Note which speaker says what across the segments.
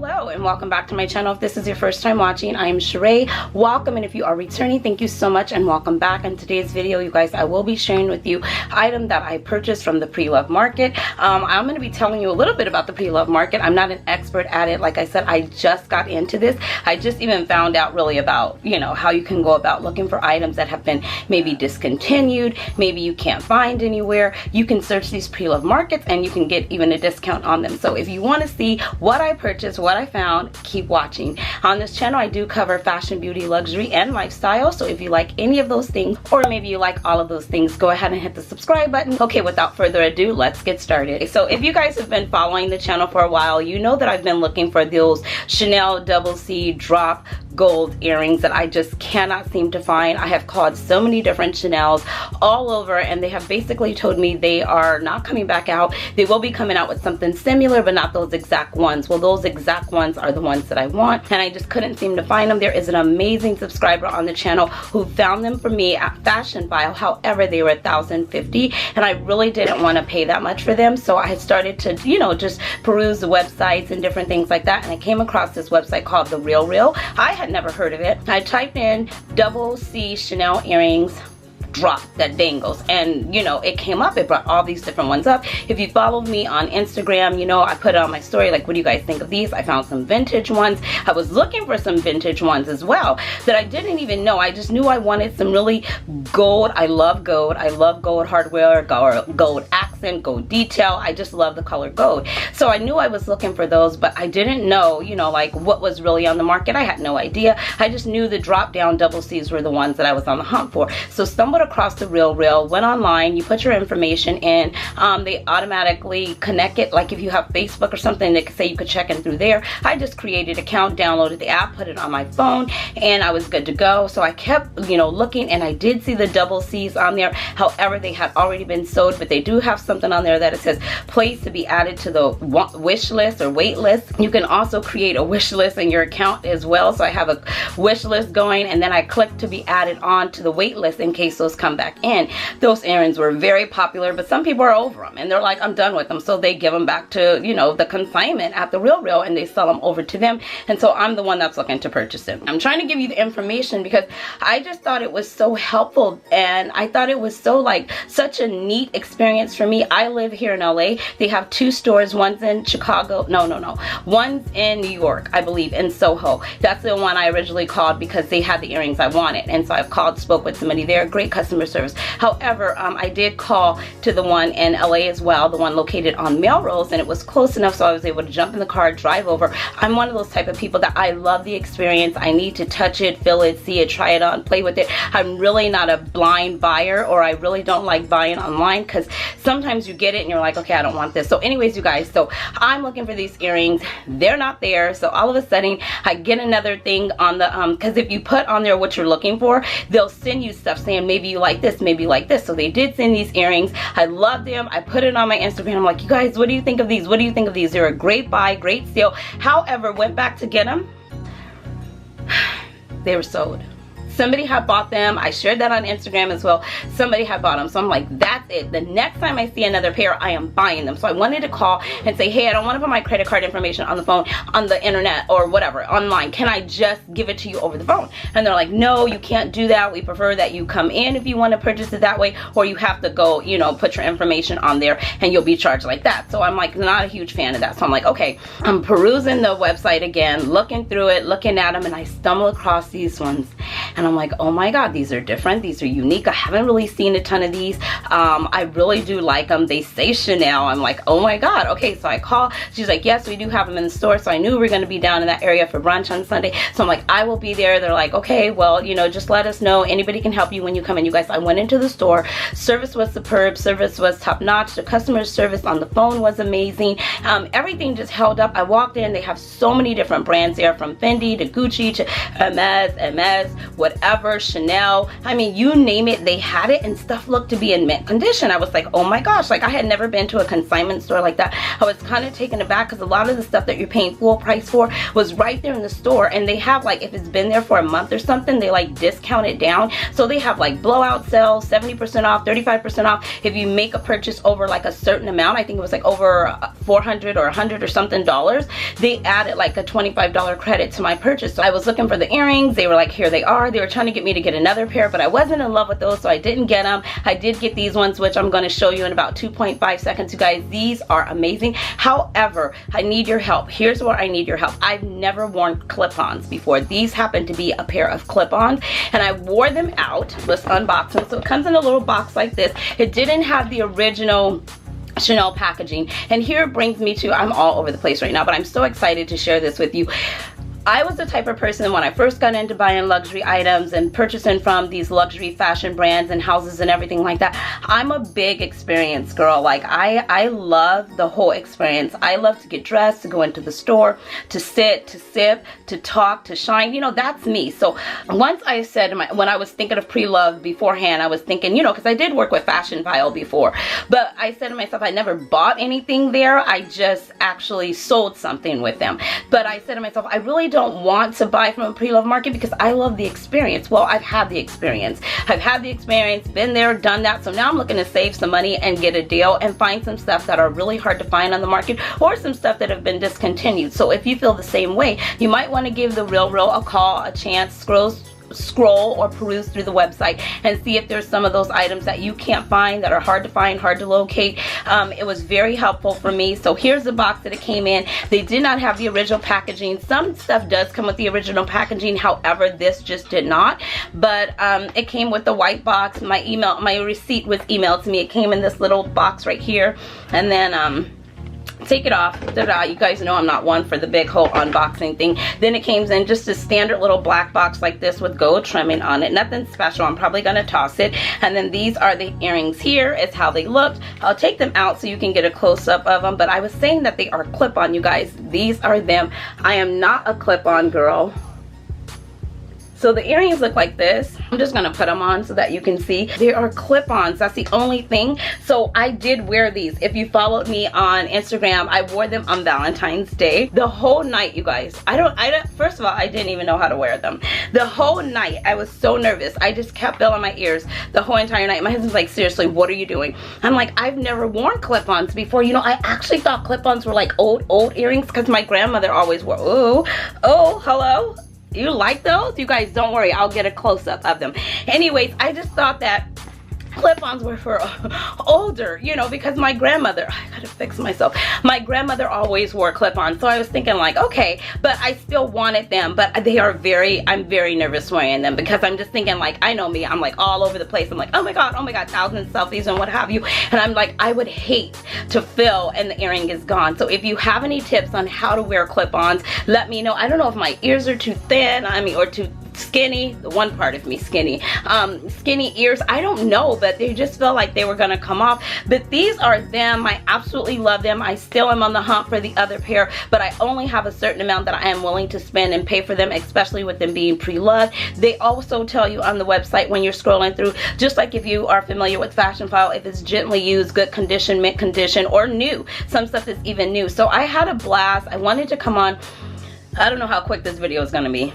Speaker 1: Hello and welcome back to my channel. If this is your first time watching, I am Sheree. Welcome, and if you are returning, thank you so much and welcome back. In today's video, you guys, I will be sharing with you an item that I purchased from the pre-love market. I'm going to be telling you a little bit about the pre-love market. I'm not an expert at it. Like I said, I just got into this. I just even found out really about, how you can go about looking for items that have been maybe discontinued, maybe you can't find anywhere. You can search these pre-love markets and you can get even a discount on them. So if you want to see what I purchased, what I found, keep watching. On this channel, I do cover fashion, beauty, luxury, and lifestyle. So if you like any of those things, or maybe you like all of those things, go ahead and hit the subscribe button. Okay, without further ado, let's get started. So if you guys have been following the channel for a while, you know that I've been looking for those Chanel Double C drop gold earrings that I just cannot seem to find. I have called so many different Chanels all over, and they have basically told me they are not coming back out. They will be coming out with something similar, but not those exact ones. Well, those exact ones are the ones that I want, and I just couldn't seem to find them. There is an amazing subscriber on the channel who found them for me at Fashion File. However, they were $1,050, and I really didn't want to pay that much for them. So I started to, just peruse the websites and different things like that, and I came across this website called The Real Real. I had never heard of it. I typed in Double C Chanel earrings drop that dangles, and it came up. It brought all these different ones up. If you followed me on Instagram, I put on my story like, what do you guys think of these? I found some vintage ones. I was looking for some vintage ones as well that I didn't even know. I just knew I wanted some really gold. I love gold. I love gold hardware, gold accent, gold detail. I just love the color gold. So I knew I was looking for those, but I didn't know, like what was really on the market. I had no idea. I just knew the drop down double C's were the ones that I was on the hunt for. So stumbled across The Real Real, went online, you put your information in, they automatically connect it. Like if you have Facebook or something, they could say you could check in through there. I just created an account, downloaded the app, put it on my phone, and I was good to go. So I kept looking, and I did see the double C's on there. However, they had already been sold, but they do have something on there that it says place to be added to the wish list or wait list. You can also create a wish list in your account as well. So I have a wish list going, and then I click to be added on to the wait list in case those come back in. Those earrings were very popular, but some people are over them and they're like, I'm done with them. So they give them back to, the consignment at The Real Real, and they sell them over to them. And so I'm the one that's looking to purchase them. I'm trying to give you the information because I just thought it was so helpful, and I thought it was so such a neat experience for me. I live here in LA. They have two stores. One's in Chicago. No. One's in New York, I believe, in Soho. That's the one I originally called because they had the earrings I wanted. And so I've called, spoke with somebody there. Great customer service. However, I did call to the one in LA as well, the one located on Melrose, and it was close enough so I was able to jump in the car, drive over. I'm one of those type of people that I love the experience. I need to touch it, feel it, see it, try it on, play with it. I'm really not a blind buyer, or I really don't like buying online because sometimes you get it and you're like, okay, I don't want this. So anyways, you guys, so I'm looking for these earrings. They're not there. So all of a sudden I get another thing on the because if you put on there what you're looking for, they'll send you stuff saying maybe you like this, maybe you like this. So they did send these earrings. I love them. I put it on my Instagram. I'm like, you guys, what do you think of these? What do you think of these? They're a great buy, great steal. However, went back to get them. They were sold. Somebody had bought them. I shared that on Instagram as well. Somebody had bought them. So I'm like, that's it. The next time I see another pair, I am buying them. So I wanted to call and say, hey, I don't want to put my credit card information on the phone, on the internet, or whatever, online. Can I just give it to you over the phone? And they're like, no, you can't do that. We prefer that you come in if you want to purchase it that way, or you have to go, put your information on there and you'll be charged like that. So I'm like, not a huge fan of that. So I'm like, okay, I'm perusing the website again, looking through it, looking at them, and I stumble across these ones. And I'm like, oh my God, these are different. These are unique. I haven't really seen a ton of these. I really do like them. They say Chanel. I'm like, oh my God. Okay, so I call. She's like, yes, we do have them in the store. So I knew we were going to be down in that area for brunch on Sunday. So I'm like, I will be there. They're like, okay, well, just let us know. Anybody can help you when you come in. You guys, I went into the store. Service was superb. Service was top notch. The customer service on the phone was amazing. Everything just held up. I walked in. They have so many different brands there, from Fendi to Gucci to Hermes, whatever. whatever, Chanel, I mean, you name it, they had it, and stuff looked to be in mint condition. I was like, oh my gosh, like I had never been to a consignment store like that. I was kind of taken aback because a lot of the stuff that you're paying full price for was right there in the store, and they have like, if it's been there for a month or something, they like discount it down. So they have like blowout sales, 70% off, 35% off. If you make a purchase over like a certain amount, I think it was like over 400 or 100 or something dollars, they added like a $25 credit to my purchase. So I was looking for the earrings. They were like, here they are. They were trying to get me to get another pair, but I wasn't in love with those, so I didn't get them. I did get these ones, which I'm going to show you in about 2.5 seconds, you guys. These are amazing. However, I need your help. Here's where I need your help. I've never worn clip-ons before. These happen to be a pair of clip-ons, and I wore them out. Let's unbox them. So it comes in a little box like this. It didn't have the original Chanel packaging, and here it brings me to, I'm all over the place right now, but I'm so excited to share this with you. I was the type of person when I first got into buying luxury items and purchasing from these luxury fashion brands and houses and everything like that. I'm a big experience girl. Like I love the whole experience. I love to get dressed, to go into the store, to sit, to sip, to talk, to shine. You know, that's me. So once I said, when I was thinking of pre-love beforehand, I was thinking, you know, because I did work with Fashion File before, but I said to myself, I never bought anything there. I just actually sold something with them. But I said to myself, I really don't want to buy from a pre-love market because I love the experience. Well, I've had the experience. I've had the experience, been there, done that. So now I'm looking to save some money and get a deal and find some stuff that are really hard to find on the market, or some stuff that have been discontinued. So if you feel the same way, you might want to give the Real a call, a chance, scroll or peruse through the website and see if there's some of those items that you can't find, that are hard to find, hard to locate. It was very helpful for me. So here's the box that it came in. They did not have the original packaging. Some stuff does come with the original packaging, however this just did not. But it came with the white box. My receipt was emailed to me. It came in this little box right here, and then take it off. You guys know I'm not one for the big whole unboxing thing. Then it came in just a standard little black box like this with gold trimming on it. Nothing special. I'm probably gonna toss it. And then these are the earrings. Here is how they looked. I'll take them out so you can get a close-up of them, but I was saying that they are clip-on, you guys. These are them. I am not a clip-on girl. So the earrings look like this. I'm just gonna put them on so that you can see. They are clip-ons, that's the only thing. So I did wear these. If you followed me on Instagram, I wore them on Valentine's Day. The whole night, you guys. First of all, I didn't even know how to wear them. The whole night, I was so nervous. I just kept filling my ears the whole entire night. My husband's like, seriously, what are you doing? I'm like, I've never worn clip-ons before. You know, I actually thought clip-ons were like old earrings because my grandmother always wore, oh, hello? You like those? You guys, don't worry, I'll get a close-up of them. Anyways, I just thought that clip-ons were for older, you know, because my grandmother, I gotta fix myself. My grandmother always wore clip-ons, so I was thinking like, okay, but I still wanted them, but they are I'm very nervous wearing them because I'm just thinking like, I know me, I'm like all over the place. I'm like, oh my God, thousands of selfies and what have you. And I'm like, I would hate to fill and the earring is gone. So if you have any tips on how to wear clip-ons, let me know. I don't know if my ears are too thin, or too skinny. The one part of me skinny ears, I don't know, but they just felt like they were gonna come off. But these are them. I absolutely love them. I still am on the hunt for the other pair, but I only have a certain amount that I am willing to spend and pay for them, especially with them being pre-loved. They also tell you on the website when you're scrolling through, just like if you are familiar with Fashion File, if it's gently used, good condition, mint condition, or new. Some stuff is even new. So I had a blast. I wanted to come on. I don't know how quick this video is gonna be,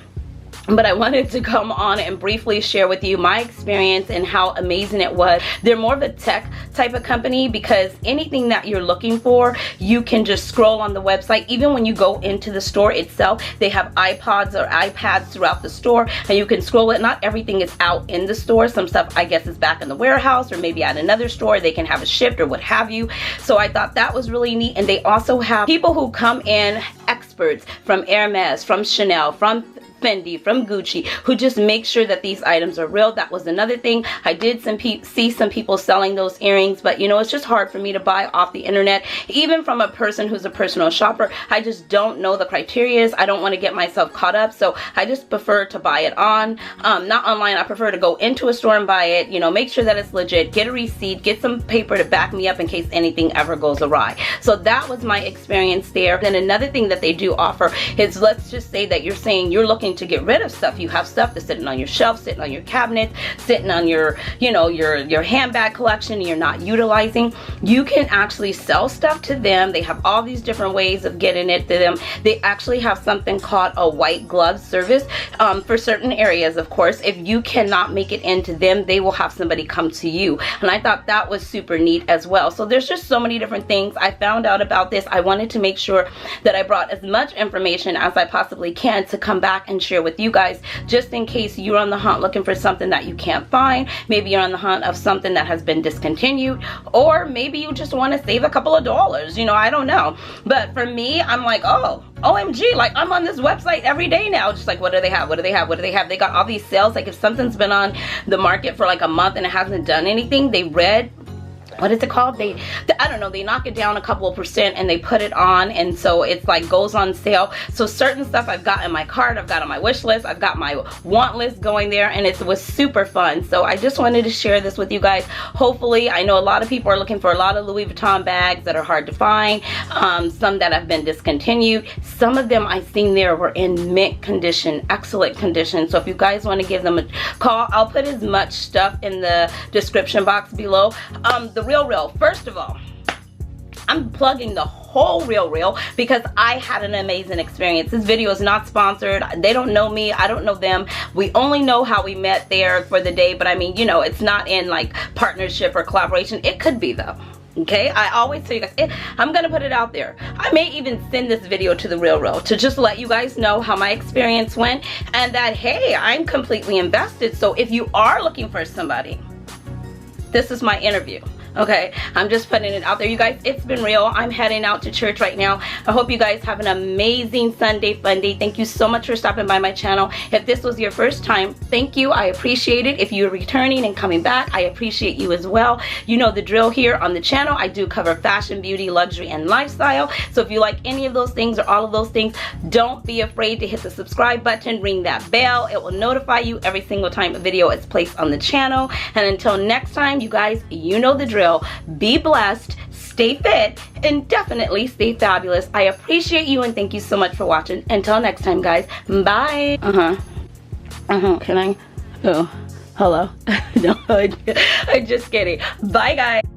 Speaker 1: but I wanted to come on and briefly share with you my experience and how amazing it was. They're more of a tech type of company because anything that you're looking for, you can just scroll on the website. Even when you go into the store itself, they have iPods or iPads throughout the store and you can scroll it. Not everything is out in the store. Some stuff I guess is back in the warehouse or maybe at another store. They can have it shipped or what have you. So I thought that was really neat. And they also have people who come in, experts from Hermes, from Chanel, from Fendi, from Gucci, who just make sure that these items are real. That was another thing. I did see some people selling those earrings, but you know, it's just hard for me to buy off the internet. Even from a person who's a personal shopper, I just don't know the criteria. I don't want to get myself caught up, so I just prefer to buy it not online. I prefer to go into a store and buy it, you know, make sure that it's legit, get a receipt, get some paper to back me up in case anything ever goes awry. So that was my experience there. Then another thing that they do offer is, let's just say that you're saying you're looking looking to get rid of stuff, you have stuff that's sitting on your shelf, sitting on your cabinets, sitting on your, you know, your handbag collection, and you're not utilizing, you can actually sell stuff to them. They have all these different ways of getting it to them. They actually have something called a white glove service for certain areas. Of course, if you cannot make it into them, they will have somebody come to you. And I thought that was super neat as well. So there's just so many different things I found out about this. I wanted to make sure that I brought as much information as I possibly can to come back and share with you guys, just in case you're on the hunt looking for something that you can't find. Maybe you're on the hunt of something that has been discontinued, or maybe you just want to save a couple of dollars, you know, I don't know. But for me, I'm like, oh, OMG, like I'm on this website every day now, just like, what do they have? What do they have? What do they have? They got all these sales. Like if something's been on the market for like a month and it hasn't done anything, they read, what is it called? I don't know, they knock it down a couple of percent and they put it on, and so it's like goes on sale. So certain stuff I've got in my cart, I've got on my wish list, I've got my want list going there, and it was super fun. So I just wanted to share this with you guys. Hopefully, I know a lot of people are looking for a lot of Louis Vuitton bags that are hard to find, some that have been discontinued. Some of them I've seen there were in mint condition, excellent condition. So if you guys want to give them a call, I'll put as much stuff in the description box below. The Real, first of all, I'm plugging the whole Real because I had an amazing experience. This video is not sponsored. They don't know me, I don't know them. We only know how we met there for the day, but I mean, you know, it's not in like partnership or collaboration. It could be though. Okay, I always tell you guys, I'm gonna put it out there. I may even send this video to the Real to just let you guys know how my experience went, and that, hey, I'm completely invested. So if you are looking for somebody, this is my interview. Okay, I'm just putting it out there, you guys. It's been real. I'm heading out to church right now. I hope you guys have an amazing Sunday fun day. Thank you so much for stopping by my channel. If this was your first time, thank you. I appreciate it. If you're returning and coming back, I appreciate you as well. You know the drill here on the channel. I do cover fashion, beauty, luxury, and lifestyle. So if you like any of those things or all of those things, don't be afraid to hit the subscribe button, ring that bell. It will notify you every single time a video is placed on the channel. And until next time, you guys, you know the drill. Be blessed, stay fit, and definitely stay fabulous. I appreciate you and thank you so much for watching. Until next time, guys. Bye. Can I? Oh, hello. No, I'm just kidding. Bye, guys.